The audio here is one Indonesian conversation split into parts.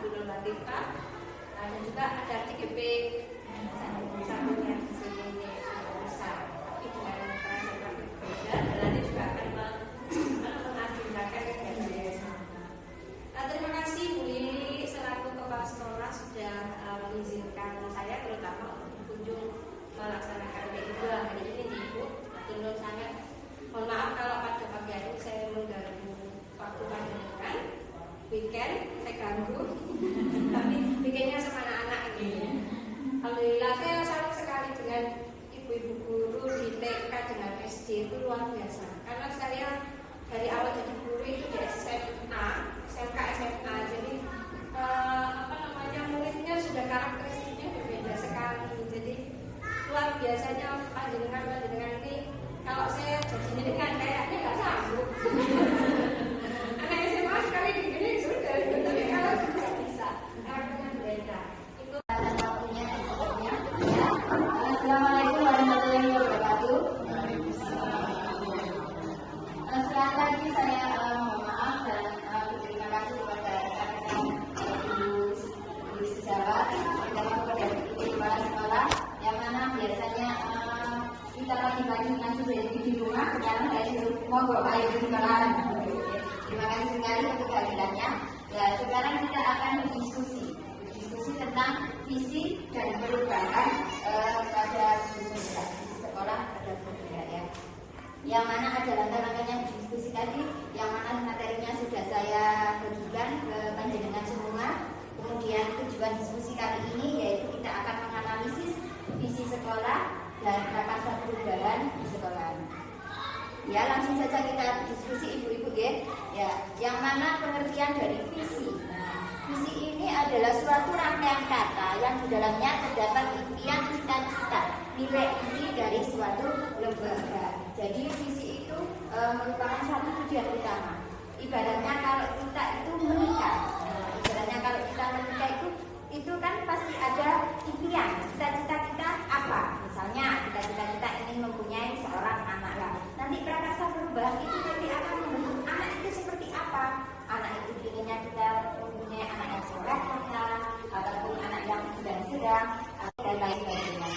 Gunung Latifah, dan juga ada TGP sambungnya di sini bisa, tapi dengan terasa berbeda. Dan nanti juga akan mengagendakan kegiatan yang sama. Terima kasih Bu Lili selaku Kepala Sekolah sudah mengizinkan saya terutama untuk berkunjung melaksanakan PI2 hari ini di Ibu. Tentu sangat mohon maaf kalau pada pagi hari saya mengganggu waktu panjenengan. Weekend saya ganggu, tapi weekendnya sama anak-anak ini. Alhamdulillah saya salut sekali dengan ibu-ibu guru di TK dengan SD, itu luar biasa. Karena saya dari awal jadi guru itu di SMA, SMK, SMA, jadi muridnya sudah karakteristiknya berbeda sekali. Jadi luar biasanya panjenengan ini. Kalau saya jadi jenengan kayaknya nggak sanggup. Anak SMA sekali begini sudah, tapi kalau tidak bisa, karakternya berbeda. Itu waktunya sebetulnya. Assalamualaikum warahmatullahi wabarakatuh. Sekali lagi saya mohon maaf dan berterima kasih kepada rekan-rekan guru sejawat, terutama kepada kepala sekolah yang mana biasanya kita pagi-pagi ngaji di rumah, sekarang saya suruh mogok ayo di sekolah. Terima kasih sekali untuk kehadirannya. Ya, sekarang kita akan berdiskusi tentang visi dan perubahan pada guru sekolah pada guru ya. Yang mana ada langkah-langkahnya berdiskusi tadi, yang mana materinya sudah saya bagikan ke panjenengan semua. Kemudian tujuan diskusi kali ini yaitu kita akan menganalisis visi sekolah dan prakarsa perubahan di sekolah. Ya, langsung saja kita diskusi ibu-ibu ya. Yang mana pengertian dari visi. Nah, visi ini adalah suatu rangkaian kata yang di dalamnya terdapat impian, cita-cita, nilai inti dari suatu lembaga. Jadi visi itu merupakan satu tujuan utama. Ibaratnya kalau kita itu menikah, itu kan pasti ada impian, cita-cita kita apa? Misalnya cita-cita kita ingin mempunyai seorang anak lah. Nanti prakarsa perubahan itu nanti akan membentuk anak itu seperti apa? Anak itu inginnya kita mempunyai anak yang soleh ataupun anak yang sedang-sedang dan lain sebagainya.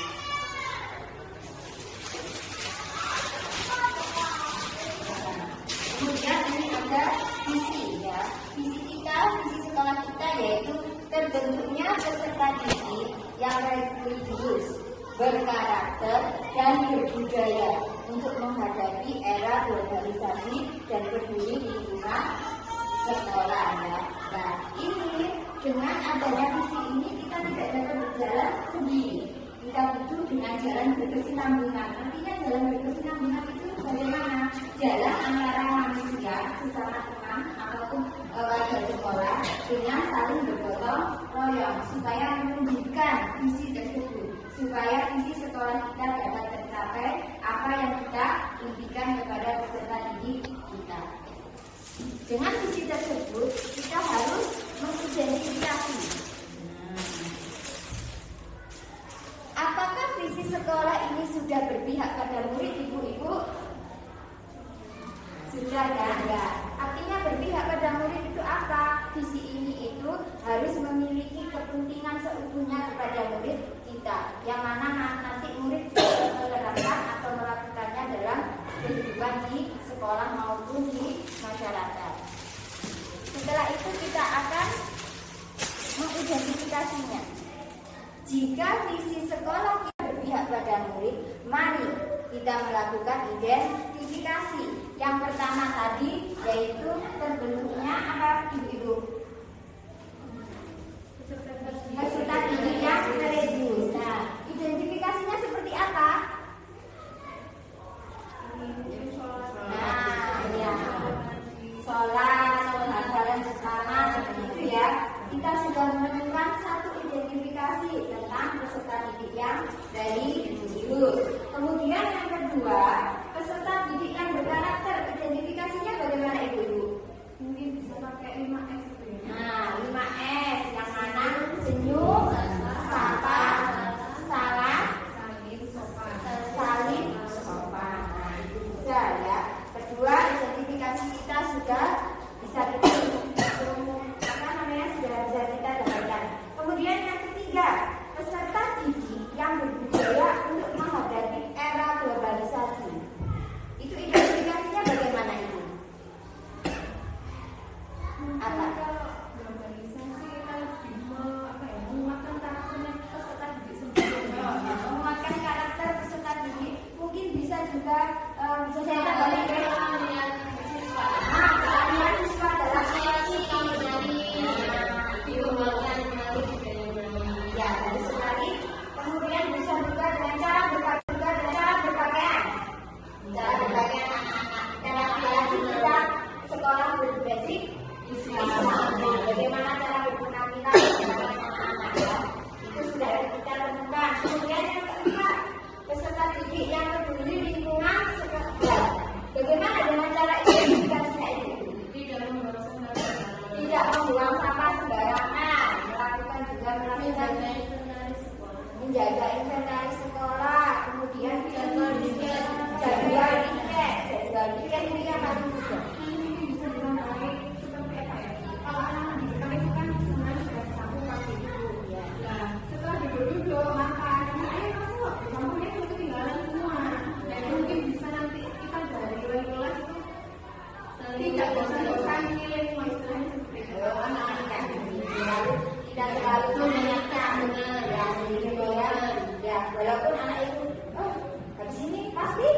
Kemudian ini ada visi ya. Visi sekolah kita yaitu terbentuknya peserta didik yang religius, berkarakter dan berbudaya untuk menghadapi era globalisasi dan peduli lingkungan sekolah ya. Nah, ini dengan adanya visi ini kita tidak dapat berjalan sendiri. Kita butuh dengan jalan berkesinambungan. Artinya jalan berkesinambungan itu bagaimana? Jalan antara manusia sesama teman ataupun warga sekolah dengan saling bergotong royong supaya menunjukkan visi tersebut, supaya visi sekolah kita dapat tercapai apa yang kita impikan kepada peserta didik kita. Dengan visi tersebut kita harus mengidentifikasi apakah visi sekolah ini sudah berpihak pada murid, ibu-ibu? Sudah kan? Ya. Artinya berpihak pada murid itu apa? Visi ini itu harus memiliki kepentingan seutuhnya kepada murid kita, yang mana nanti murid menerapkan atau melakukannya dalam kehidupan di sekolah maupun di masyarakat. Setelah itu kita akan mengidentifikasinya. Jika visi sekolah kita berpihak pada murid, mari kita melakukan identifikasi. Yang pertama tadi yaitu terbentuknya apa ibu-ibu? Peserta didik yang religius. Nah, identifikasinya seperti apa? Nah, ya, sholat, hafalan bersama seperti itu ya. Kita sudah menemukan satu identifikasi tentang peserta didik yang religius. Kemudian yang kedua, peserta didik yang berkarakter. Identifikasinya bagaimana ibu-ibu? Mungkin bisa pakai 5S. Nah, 5S yang mana? Senyum, sapa, salam, salim, sopan. Nah, itu bisa ya. Kedua, identifikasi kita sudah bisa kita sudah bisa kita selalu mengingatkan benar ya, orang ya, walaupun anak itu habis ini pasti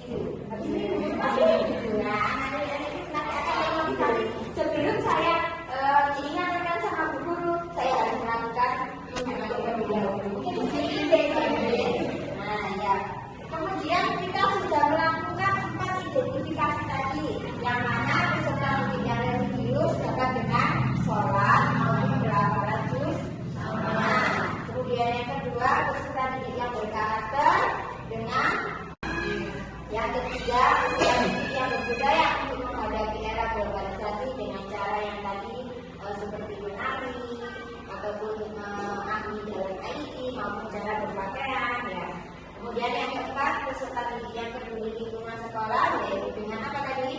gitu, habis ini pasti gitu. Nah, anak-anak itu nanti akan memotivasi. Sebelum saya diingatkan sama bu guru, saya harus melakukan nah ya. Kemudian kita sudah melakukan 4 identifikasi tadi, yang mana peserta didik yang religius dapat dengan sholat maupun melakukan jus. Kemudian yang kedua, peserta didik yang berkarakter dengan yang ketiga, peserta didik yang berbudaya untuk menghadapi era globalisasi dengan cara yang tadi seperti menari ataupun mengabdi dalam IT maupun cara berpakaian ya. Kemudian yang keempat, peserta didik yang peduli lingkungan sekolah yaitu dengan apa tadi?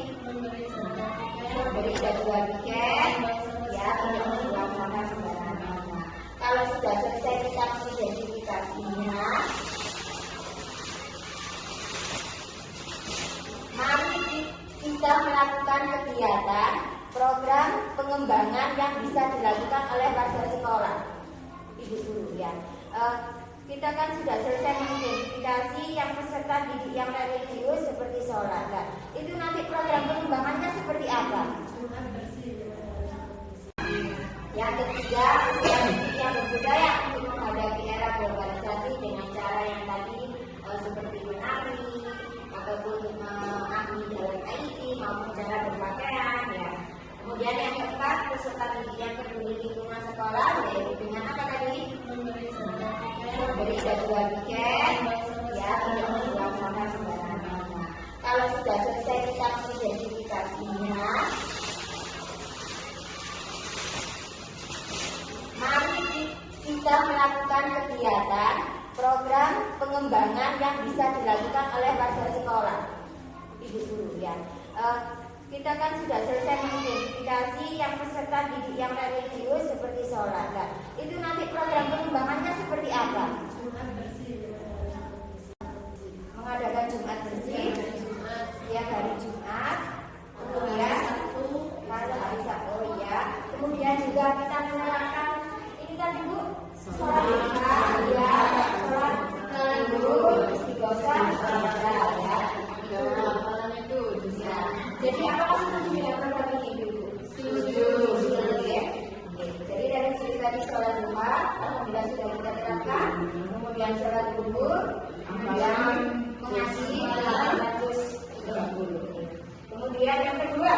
Memberi jadwal weekend ya, tidak membuang sampah sembarangan. Kalau sudah selesai kita identifikasinya, mari kita melakukan kegiatan program pengembangan yang bisa dilakukan oleh warga sekolah. Ibu guru ya. Kita kan sudah selesai mengidentifikasi yang peserta didik yang religius seperti sholat. Nah, itu nanti program pengembangannya seperti apa? Yang ketiga, peserta didik yang berbudaya untuk menghadapi era globalisasi dengan cara yang tadi seperti menari ataupun mengabdi dalam IT maupun cara berpakaian ya. Kemudian yang keempat, peserta didik yang peduli lingkungan sekolah yaitu dengan apa tadi? Memberi jadwal weekend ya, tidak membuang sampah sembarangan. Kalau sudah selesai kita identifikasinya, mari kita melakukan kegiatan program pengembangan yang bisa dilakukan oleh warga sekolah. Ibu guru ya. Kita kan sudah selesai mengidentifikasi yang peserta didik yang religius seperti sholat. Nah, itu nanti program pengembangannya seperti apa? Mengadakan Jumat bersih setiap hari Jumat, kemudian pada hari Sabtu ya. Kemudian juga kita menerapkan ini kan ibu sholat ya, sholat ibu istighosah ya. Jadi apakah setuju dengan program ini ibu? Setuju ya. Jadi dari sisi tadi sholat duha, alhamdulillah sudah kita terapkan. Kemudian sholat zuhur, kemudian mengasihi 830. Kemudian yang kedua,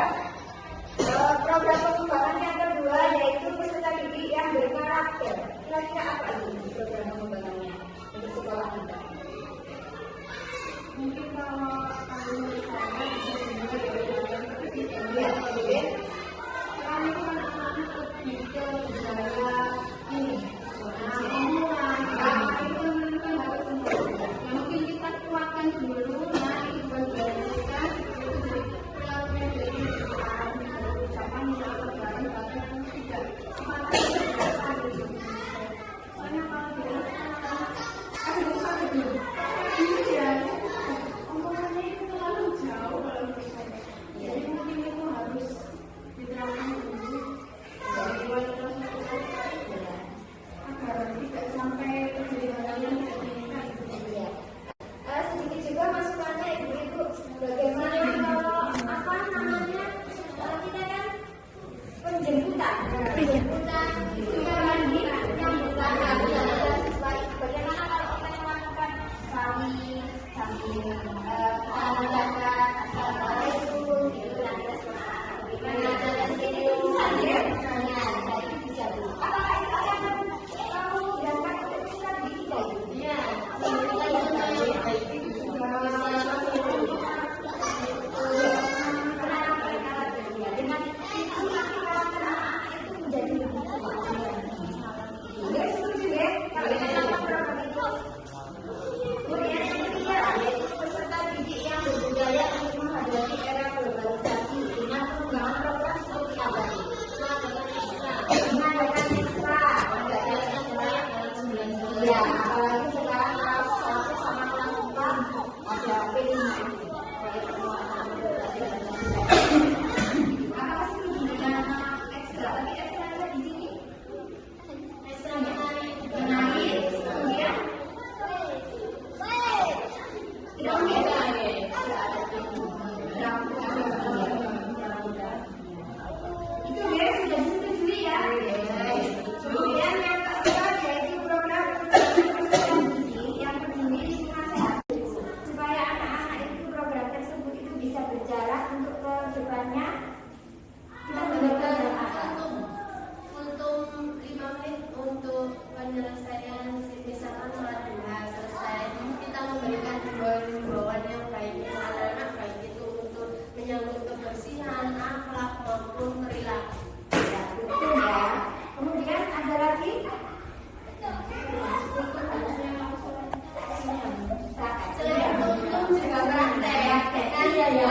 program pengembangan yang kedua yaitu peserta didik yang berkarakter. Kira-kira apa ini program pengembangannya untuk sekolah kita? Mungkin kalau menurut saya bisa dimulai dari ya, kemudian kami kan lebih ke budaya ini, itu harus mungkin kita kuatkan dulu ya itu bagian kita itu dari ucapan bareng bahkan tidak soalnya kalau dia ada dulu ini ya omongannya itu terlalu jauh kalau misalnya jadi mungkin itu harus diterapkan dulu dari luar terus agar tidak sampai penyelesaian misalkan sholat duha selesai, kita memberikan himbauan yang baik kepada anak, baik itu untuk menyangkut kebersihan, akhlak maupun perilaku. Ya, betul ya. Kemudian ada lagi? Selain untuk juga praktek. Iya ya.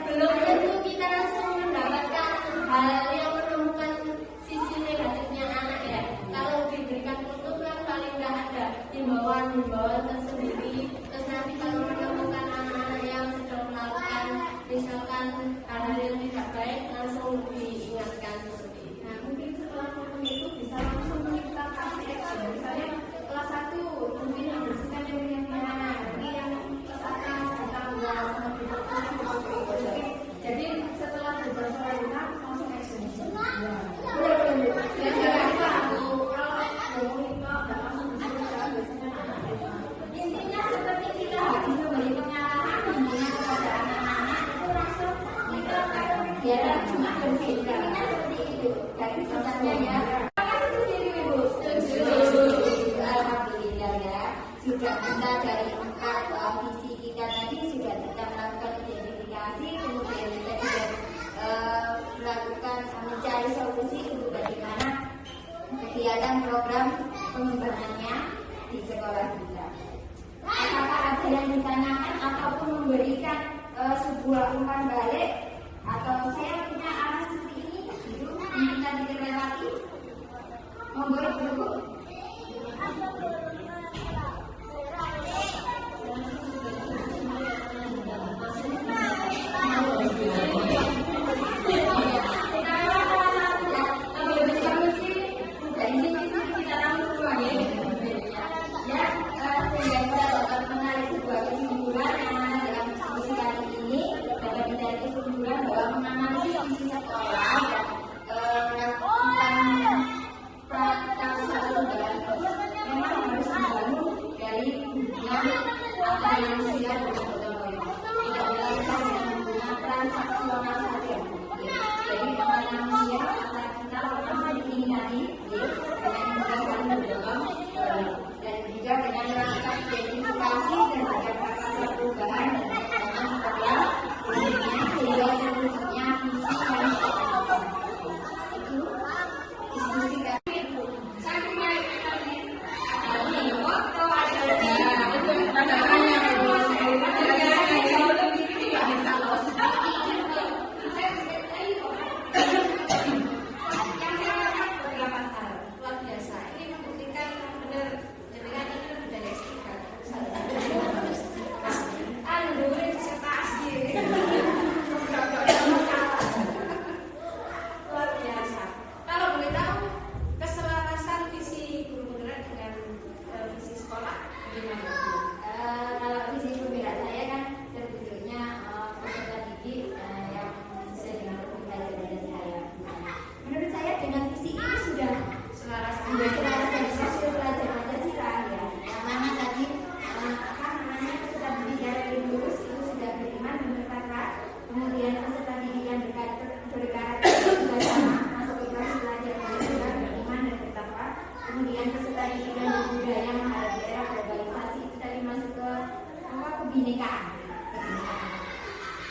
Belum tentu kita langsung mendapatkan hal yang menemukan sisi negatifnya anak ya. Kalau diberikan kultum kan paling nggak ada himbauan tersendiri. Terus nanti kalau menemukan anak-anak yang sedang melakukan misalkan hal-hal yang tidak baik, langsung diingatkan seperti itu. Nah, mungkin setelah kultum itu bisa langsung kita kasih action. Misalnya kelas 1 mungkin yang bersihkan yang mana, nanti yang kelas atas kita buat jadi setelah berjalan kita langsung action. Intinya seperti kita harus memberi pengarahan kepada anak-anak itu langsung kita biar cuma bersih. Intinya seperti itu. Dari misalnya ya. Alhamdulillah ya, sudah kita dari 4 visi kita tadi sudah kita melakukan identifikasi, kemudian kita juga melakukan mencari solusi untuk bagaimana kegiatan program pengembangannya di sekolah kita. Apakah ada yang ditanyakan ataupun memberikan sebuah umpan balik atau saya punya arah seperti ini, itu minta dilewati, monggo ibu.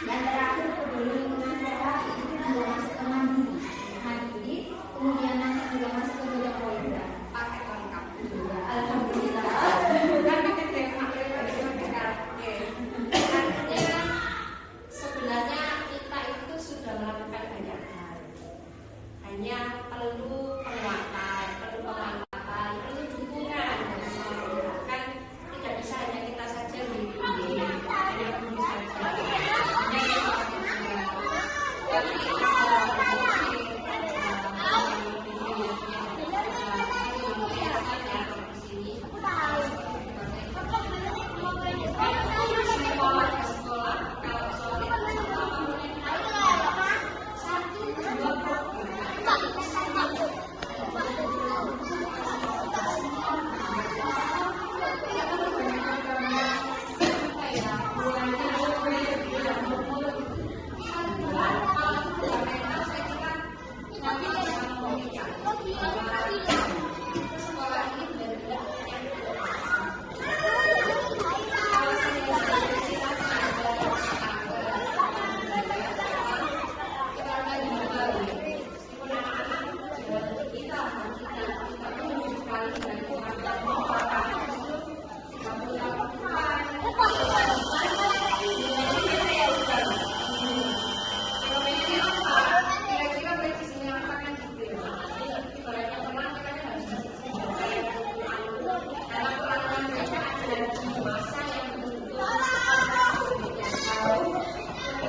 Dan terakhir peduli lingkungan sehat itu juga masuk ke mandiri. Mandiri, kemudian nanti juga masuk ke gotong royong. Paket lengkap. Alhamdulillah. Artinya sebenarnya kita itu sudah melakukan banyak hal. Hanya perlu penguatan, perlu pengamatan, perlu dukungan dari semua pihak. Kan tidak bisa hanya kita saja hanya guru saja.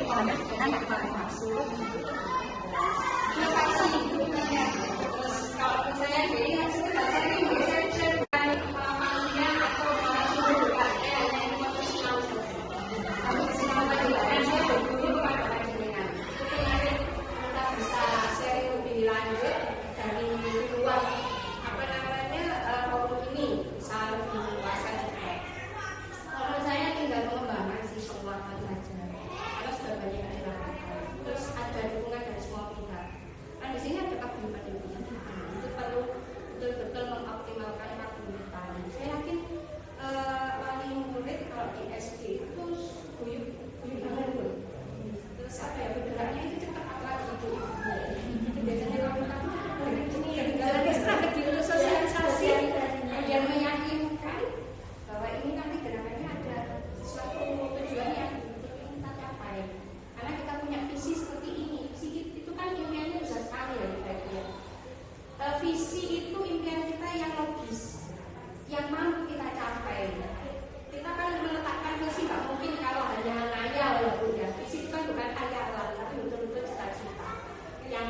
anak masuk. Terima kasih. Terus kalau saya jadi sebentar saya ini saya pengalamannya atau sumber kayak yang profesional saja. Kalau profesional tadi kan saya berguru kepada panjenengan. Mungkin nanti kita bisa sharing lebih lanjut dari luar apa namanya forum ini bisa lebih luas juga. Kalau saya tinggal mengembangkan si penguatan saja. Karena sudah banyak yang dilakukan. Terus ada dukungan dari semua pihak. Kan di sini ada kabupaten itu perlu betul-betul mengoptimalkan kabupaten. Saya yakin wali murid kalau di SD itu guyup banget tuh. Terus apa ya bergeraknya itu cepat apalagi itu. Biasanya kalau kita ini ya ada strategi untuk sosialisasi yang meyakinkan bahwa ini nanti gerakannya ada suatu tujuan yang betul-betul kita capai. Karena kita punya visi seperti ini. Visi itu kan impiannya besar sekali ya kita. Visi itu impian kita yang logis, yang mampu kita capai. Kita kan meletakkan visi nggak mungkin kalau hanya ngayal ya Bu ya. Visi itu kan bukan hayalan, tapi betul-betul cita-cita yang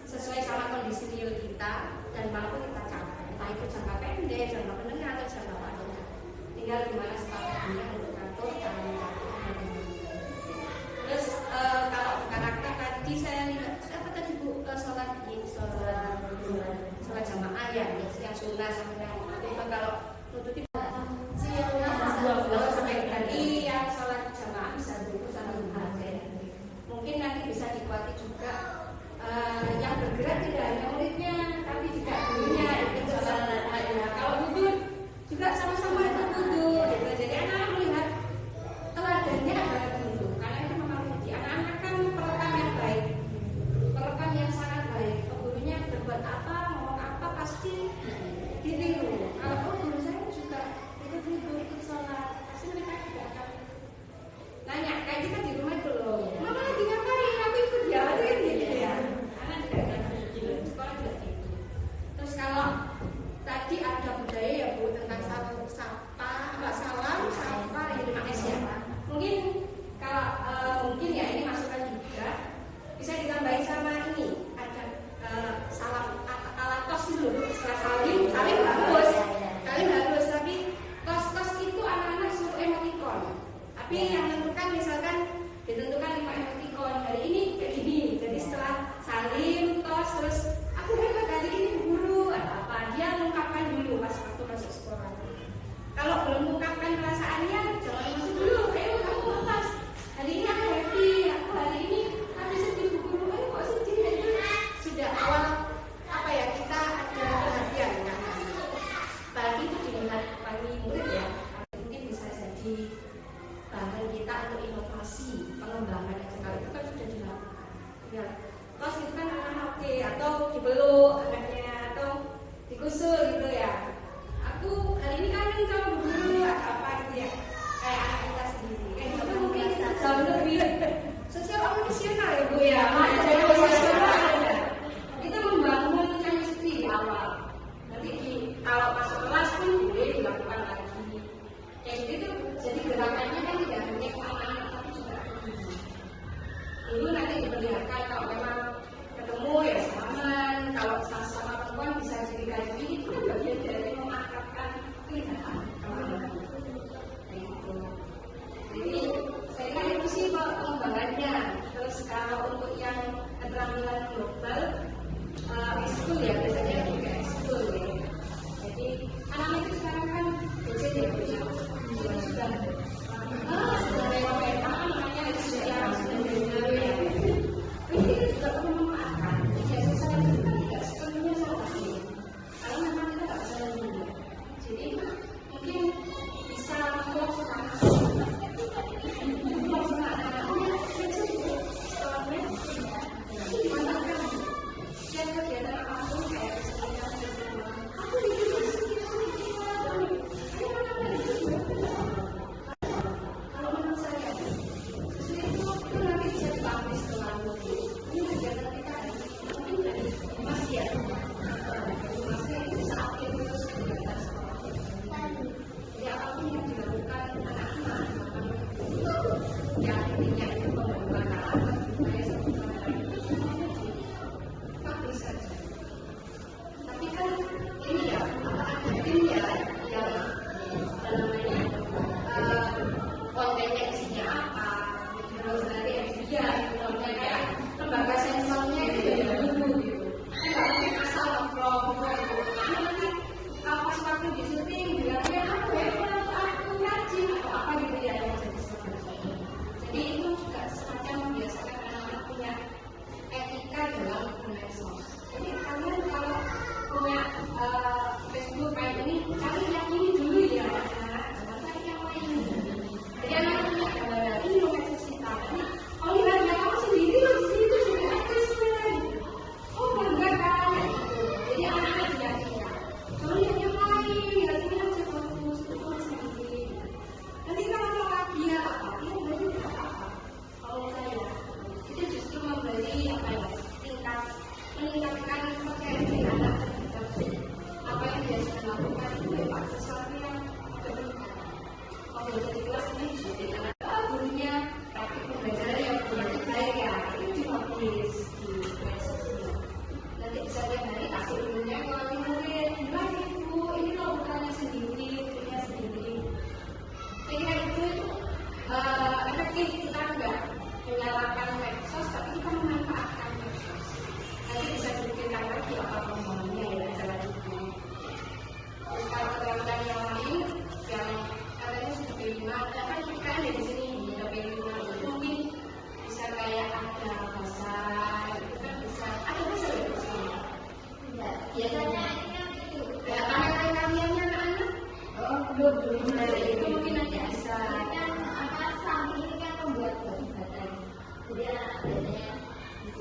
sesuai sama kondisi real kita dan mampu kita capai. Entah itu jangka pendek, jangka menengah atau jangka panjang. Tinggal gimana strateginya untuk ngatur cara mencapai. Terus kalau karakter tadi saya lihat apa tadi Bu sholat jamaah ya, yang sunnah sampai itu kalau nututi sampai tadi yang sholat jamaah bisa dulu sama mungkin nanti bisa dikuati juga yang bergerak tidak hanya muridnya tapi juga gurunya itu sholat kalau duduk juga sama-sama itu duduk gitu. Jadi anak-anak melihat teladannya adalah duduk karena itu mempengaruhi anak-anak kan perekam yang baik, perekam yang sangat baik. Gurunya berbuat apa, ngomong apa pasti ditiru. Kalau guru saya juga ikut sholat, pasti mereka juga akan nanya kayak kita di rumah itu loh. Mama lagi ngapain? Aku ikut ya, gitu ya. Anak juga akan begitu, sekolah juga gitu. Terus kalau tadi ada budaya ya Bu tentang salam, sapa, ya terima kasih ya. Mungkin kalau mungkin ya ini masukan juga bisa ditambahin sama ini ada salam ala tos dulu setelah salim harus tapi tos itu anak-anak suruh emoticon tapi yang tentukan misalkan ditentukan 5 emoticon hari ini kayak gini jadi setelah salim tos terus aku hebat hari ini guru atau apa dia mengungkapkan dulu pas waktu masuk sekolah. Kalau belum mengungkapkan perasaannya jangan masuk dulu ayo kamu lepas hari ini aku happy aku hari ini habis sedih guru ayo kok sedih itu sudah awal apa ya kita ada perhatian kan bagi itu dilihat wali murid ya mungkin bisa jadi bahan kita untuk inovasi pengembangan eksternal itu kan sudah dilakukan ya pas itu kan anak oke atau dipeluk anaknya atau dikusur gitu ya aku hari ini kangen sama guru atau apa gitu ya kayak anak kita sendiri kayak gitu mungkin jauh lebih sosial emosional ya Bu ya kita membangun chemistry di awal nanti kalau masuk kelas pun boleh dilakukan lagi kayak gitu jadi gerakannya kan tidak hanya ke anak-anak tapi juga ke guru. Dulu nanti diperlihatkan kalau memang ketemu ya salaman kalau sama perempuan bisa jadi gaji itu kan bagian dari memakrabkan kelihatan kayak gitu. Jadi saya kira itu sih pengembangannya. Terus kalau untuk yang keterampilan global ekskul ya biasanya juga ekskul ya. Jadi anak-anak itu sekarang kan BCD ya sudah memang namanya sudah dari ya. Ini kita juga perlu memanfaatkan. Jadi saya kan tidak sepenuhnya salah sih. Kalau memang kita tak bisa dulu. Jadi mungkin bisa membuat semangat. Kegiatan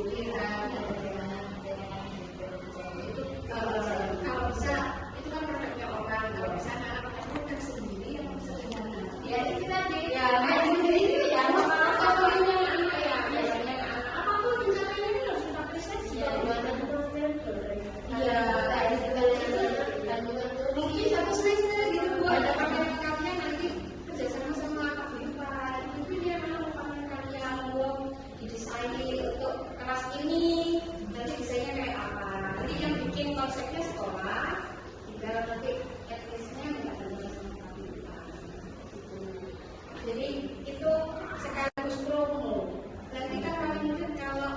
Jadi dan bagaimana dengan itu kalau bisa itu kan produknya orang, kalau bisa anak-anak produk sendiri yang bisa gimana? ya itu tadi Ya, main sendiri ya, favoritnya apa ya? Biasanya apapun rencananya ini harus kita apresiasi ya. Iya, kayak gitu dan Mungkin satu semester gitu Bu, ada karya-karya nanti kerjasama sama Kak Bipa. Itu dia memang karya mau didesain untuk kelas ini. Nanti desainnya kayak apa? Nanti yang bikin konsepnya sekolah, tinggal nanti etnisnya nggak ada sama Kak Bipa. Jadi itu sekaligus promo. Nanti kan paling mungkin kalau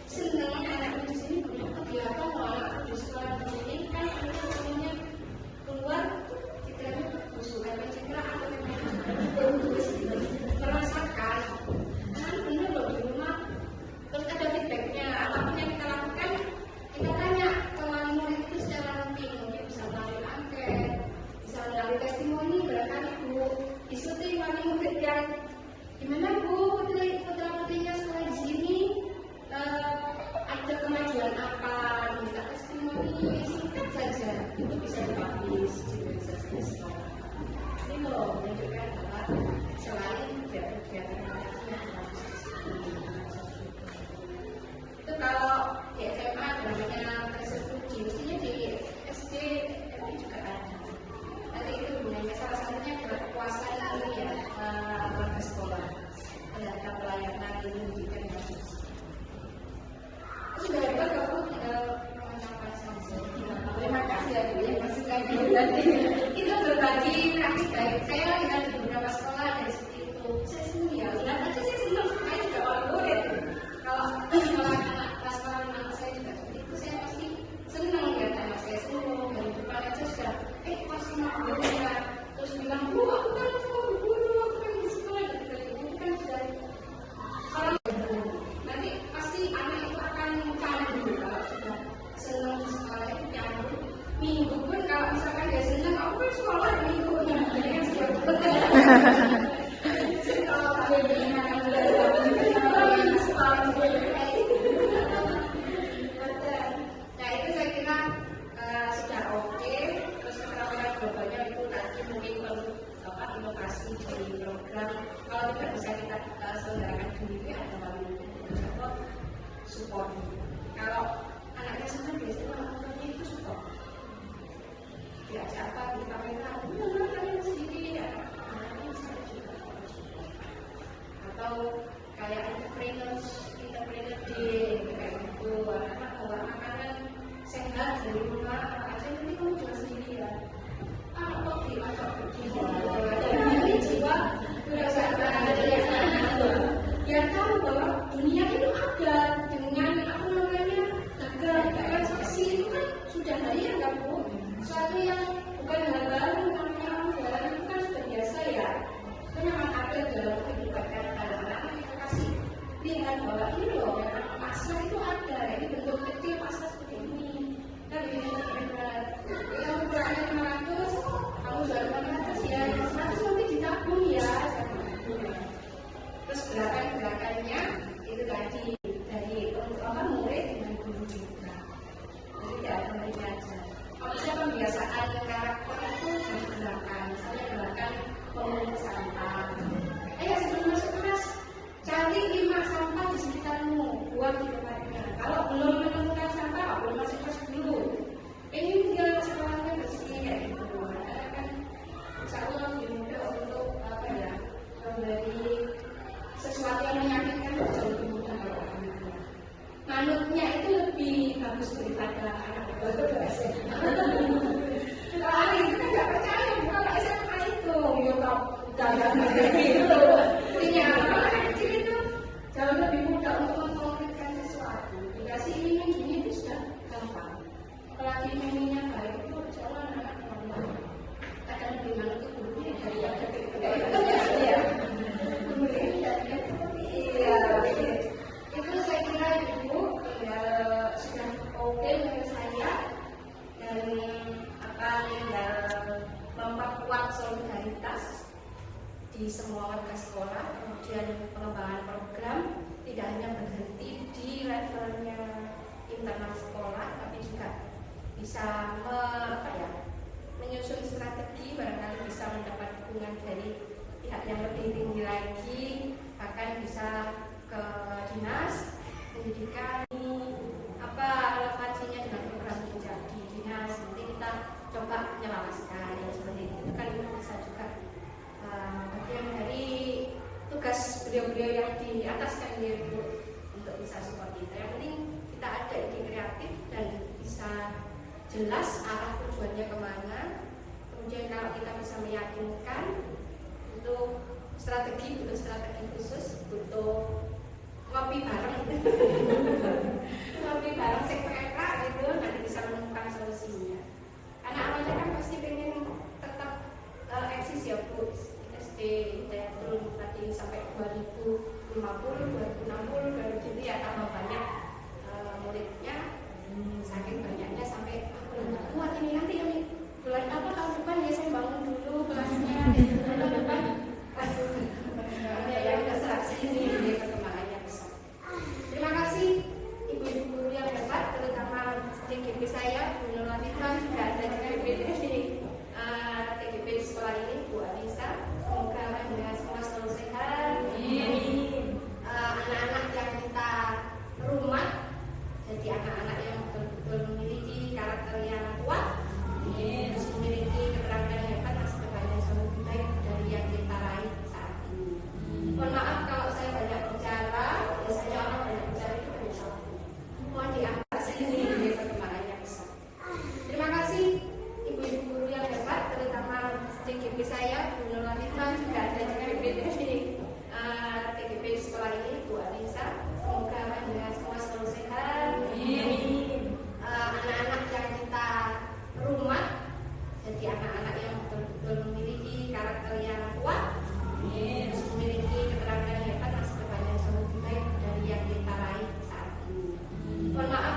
senang anak di sini punya kegiatan kalau anak di sekolah di sini kan ada semuanya keluar kita usulkan pencitraan bagus merasakan kan bener loh di rumah terus ada feedbacknya apapun yang kita lakukan kita tanya ke wali murid itu secara rutin mungkin bisa melalui angket bisa melalui testimoni barangkali Bu isuti wali murid yang gimana Bu putra-putrinya sekolah di sini ada kemajuan apa minta testimoni singkat saja itu bisa dipublish di organisasi sekolah ini loh menunjukkan bahwa selain kegiatan yang bagus itu kalau di SMA namanya tersetuju mestinya di SD itu juga ada nanti itu gunanya salah satunya adalah kepuasan itu ya warga sekolah terhadap pelayanan pendidikan yang bagus. Sudah hebat kamu tinggal mencapai saja. Terima kasih ya Bu ya masih lagi berarti itu berbagi praktik baik. Saya lihat di beberapa sekolah dari seperti itu. Saya senang ya. Lihat aja saya senang. Saya juga orang murid. Kalau anak kelas anak saya juga seperti itu, saya pasti senang lihat anak saya senang dari depan aja sudah pasti mau belajar terus bilang Bu aku kan mau guru aku kan di sekolah itu kan sudah orang nanti pasti anak itu akan candu kalau sudah senang di sekolah itu candu minggu pun kalau misalkan dia senang aku kan sekolah minggu jadi kan sudah sekolah nah itu saya kira sudah oke terus keterampilan globalnya itu nanti mungkin perlu inovasi dari program kalau tidak bisa kita selenggarakan sendiri ada wali support kalau anaknya senang biasanya orang tuanya itu support diajak apa di kamera benar kalian sendiri ya anaknya saya juga support atau kayak entrepreneur day kayak gitu anak-anak bawa makanan sehat dari rumah apa aja nanti kamu jual sendiri ya kok diajak pergi jiwa biar tahu bahwa dunia itu ada dengan apa namanya transaksi itu kan sudah harian kan Bu sesuatu yang bukan hal baru namanya orang jualan itu kan sudah biasa ya itu memang ada dalam kehidupan anak-anak kita kasih lihat bahwa ini loh memang pasar itu ada ini bentuk kecil pasar seperti ini dan ini benar yang ukurannya 500 kamu jual 500 ya 100 nanti ditabung ya terus gerakan-gerakannya itu tadi dari murid dengan guru juga jadi tidak ada mereka aja kalau misalnya pembiasaan karakter itu jadi gerakan misalnya gerakan pemungut sampah sebelum masuk kelas cari 5 sampah di sekitarmu buang di tempatnya kalau belum menemukan sampah belum masuk kelas dulu ini tinggal sekolahnya bersih kayak gitu karena kan insya Allah lebih mudah untuk apa ya memberi sesuatu yang meyakinkan itu jauh lebih mudah kalau anaknya manutnya itu lebih bagus daripada anak baru kalau anak itu kan nggak percaya kalau SMA itu ya kok udah gitu punya anak kecil itu jauh lebih mudah untuk mengkonkretkan sesuatu dikasih ini gini itu sudah gampang apalagi menunya baik itu jalan anak normal akan lebih manut ke gurunya daripada iya itu saya kira Ibu sudah oke menurut saya dan tinggal memperkuat solidaritas di semua warga sekolah kemudian pengembangan program tidak hanya berhenti di level internal sekolah, tapi juga bisa menyusun strategi, barangkali bisa mendapat dukungan dari pihak yang lebih tinggi lagi, bahkan bisa ke dinas pendidikan. Apa relevansinya dengan program kerja di dinas? Nanti kita coba menyelawaskan yang seperti itu kan bisa juga bagian dari tugas beliau-beliau yang di atas kan untuk bisa seperti itu. Yang penting kita ada ide kreatif dan bisa jelas arah tujuannya kemana. Kemudian kalau kita bisa meyakinkan, butuh strategi khusus, butuh ngopi bareng ngopi bareng sekpeka gitu, nanti bisa menemukan solusinya. Karena awalnya kan pasti pengen tetap eksis ya Bu, SD turun tadi sampai 2050, 2060 gitu ya, tambah banyak muridnya, saking banyaknya sampai kuat ini nanti bulan apa tahun depan ya saya bangun dulu kelasnya tahun depan yang besar sini perkembangannya besar. Terima kasih ibu-ibu guru yang hebat, terutama TGP saya Bu Nur Latifah, juga ada TGP TGP sekolah ini Bu Alisa. Semoga Anda semua selalu sehat. Anak-anak yang kita rumah jadi anak-anak yang betul-betul memiliki karakter yang kuat, terus memiliki keterampilan hebat, masa depannya jauh lebih baik dari yang kita raih saat ini. Mohon maaf kalau saya banyak bicara, biasanya orang banyak bicara itu banyak salah. Mohon diampuni ini perkembangannya besar. Terima kasih ibu-ibu guru yang hebat, terutama TGP saya Bu Nur Latifah, juga ada TGP sekolah ini Bu Alisa. Semoga Anda semua selalu sehat. Anak-anak yang kita rumah jadi anak-anak yang betul-betul memiliki karakter yang kuat, terus memiliki keterampilan hebat, masa depannya jauh lebih baik dari yang kita raih saat ini. Mohon maaf